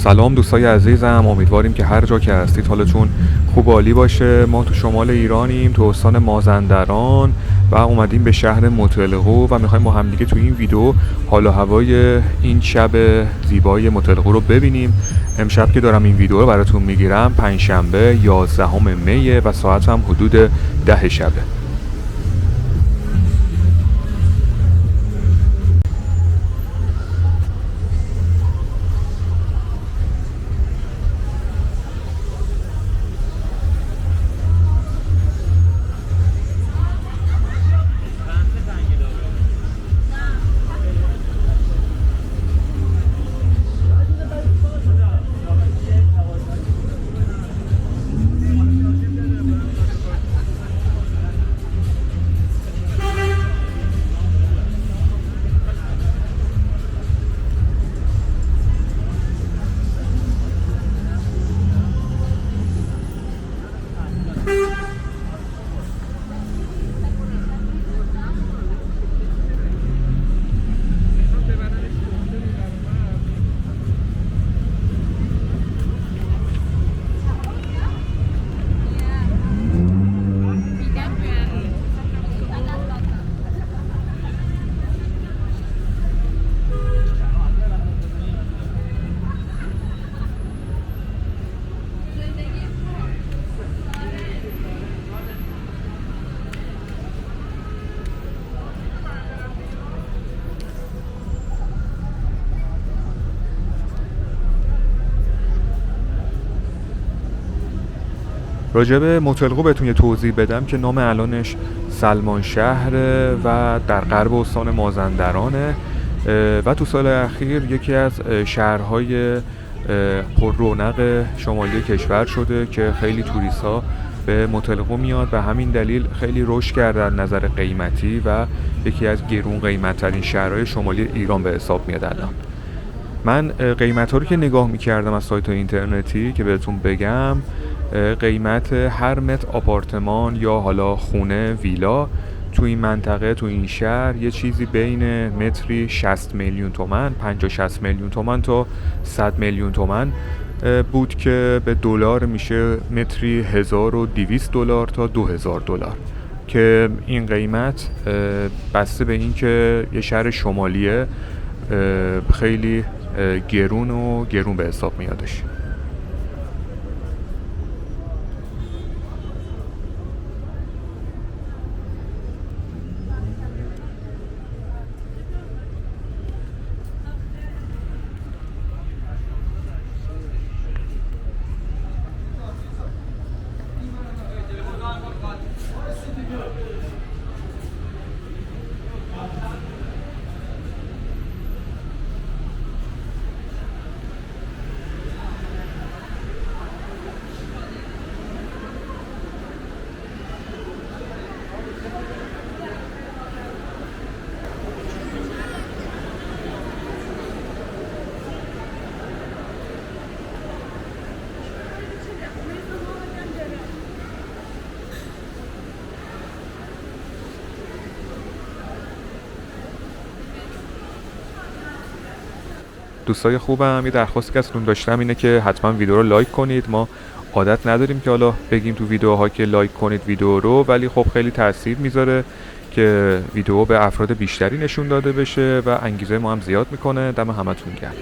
سلام دوستای عزیزم، امیدواریم که هر جا که هستید حالتون خوب و عالی باشه. ما تو شمال ایرانیم، تو استان مازندران و اومدیم به شهر مطلقو و میخوایم با همدیگه تو این ویدیو حال و هوای این شب زیبای مطلقو رو ببینیم. امشب که دارم این ویدیو رو براتون میگیرم پنجشنبه 11 می و ساعت هم حدود 10 شبه. راجع به مطلقو بهتون یه توضیح بدم که نام الانش سلمان شهره و در غرب استان مازندرانه و تو سال اخیر یکی از شهرهای پر رونق شمالی کشور شده که خیلی توریست ها به مطلقو میاد و همین دلیل خیلی رشد کرده از نظر قیمتی و یکی از گرون قیمت ترین شهرهای شمالی ایران به حساب میاد الان. من قیمت ها رو که نگاه میکردم از سایت اینترنتی که بهتون بگم، قیمت هر متر آپارتمان یا حالا خونه ویلا تو این منطقه تو این شهر یه چیزی بین متری 60 میلیون تومن 50-60 میلیون تومن تا 100 میلیون تومن بود که به دلار میشه متری $1200 تا $2000 که این قیمت بسته به این که یه شهر شمالیه خیلی گرون به حساب میادش. دوستای خوبم، یه درخواستی که ازتون داشتم اینه که حتما ویدیو رو لایک کنید. ما عادت نداریم که حالا بگیم تو ویدیوها که لایک کنید ویدیو رو، ولی خب خیلی تاثیر میذاره که ویدیو به افراد بیشتری نشون داده بشه و انگیزه ما هم زیاد میکنه. دم همتون گرم.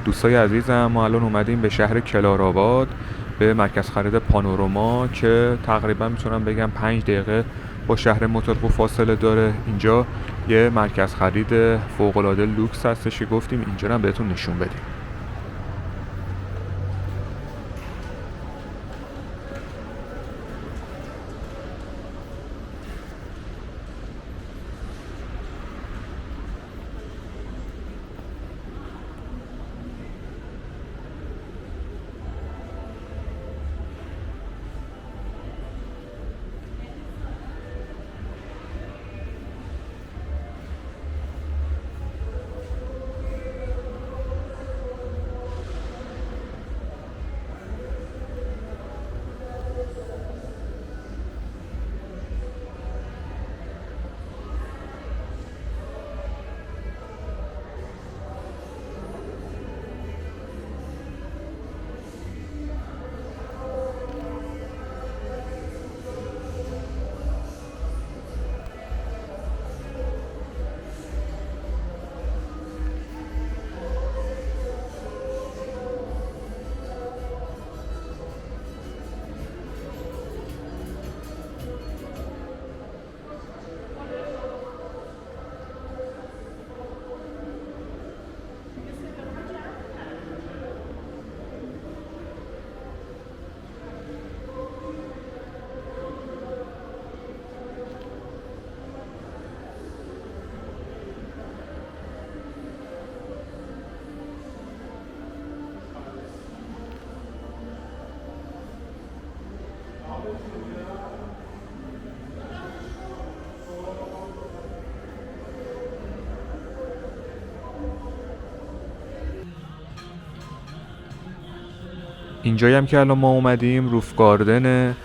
دوستای عزیزم، ما الان اومدیم به شهر کلارآباد به مرکز خرید پانوراما که تقریبا میتونم بگم 5 دقیقه با شهر موتورکو فاصله داره. اینجا یه مرکز خرید فوق‌العاده لوکس هستش که گفتیم اینجا رو بهتون نشون بدیم. اینجایی هم که الان ما اومدیم روف گاردن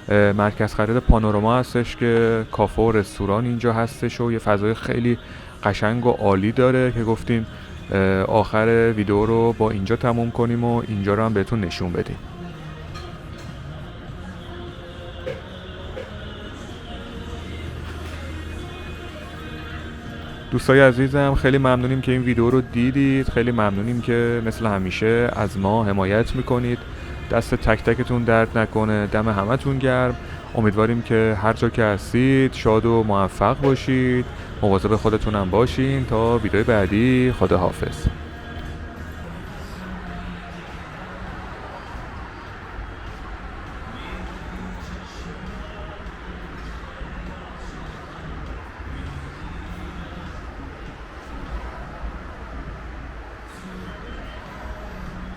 مرکز خرید پانوراما هستش که کافه و رستوران اینجا هستش و یه فضای خیلی قشنگ و عالی داره که گفتیم آخر ویدیو رو با اینجا تموم کنیم و اینجا رو هم بهتون نشون بدیم. دوستای عزیزم، خیلی ممنونیم که این ویدیو رو دیدید. خیلی ممنونیم که مثل همیشه از ما حمایت میکنید. دست تک تکتون درد نکنه. دم همتون گرم. امیدواریم که هر جا که هستید شاد و موفق باشید. مواظب خودتونم باشین. تا ویدیو بعدی، خداحافظ.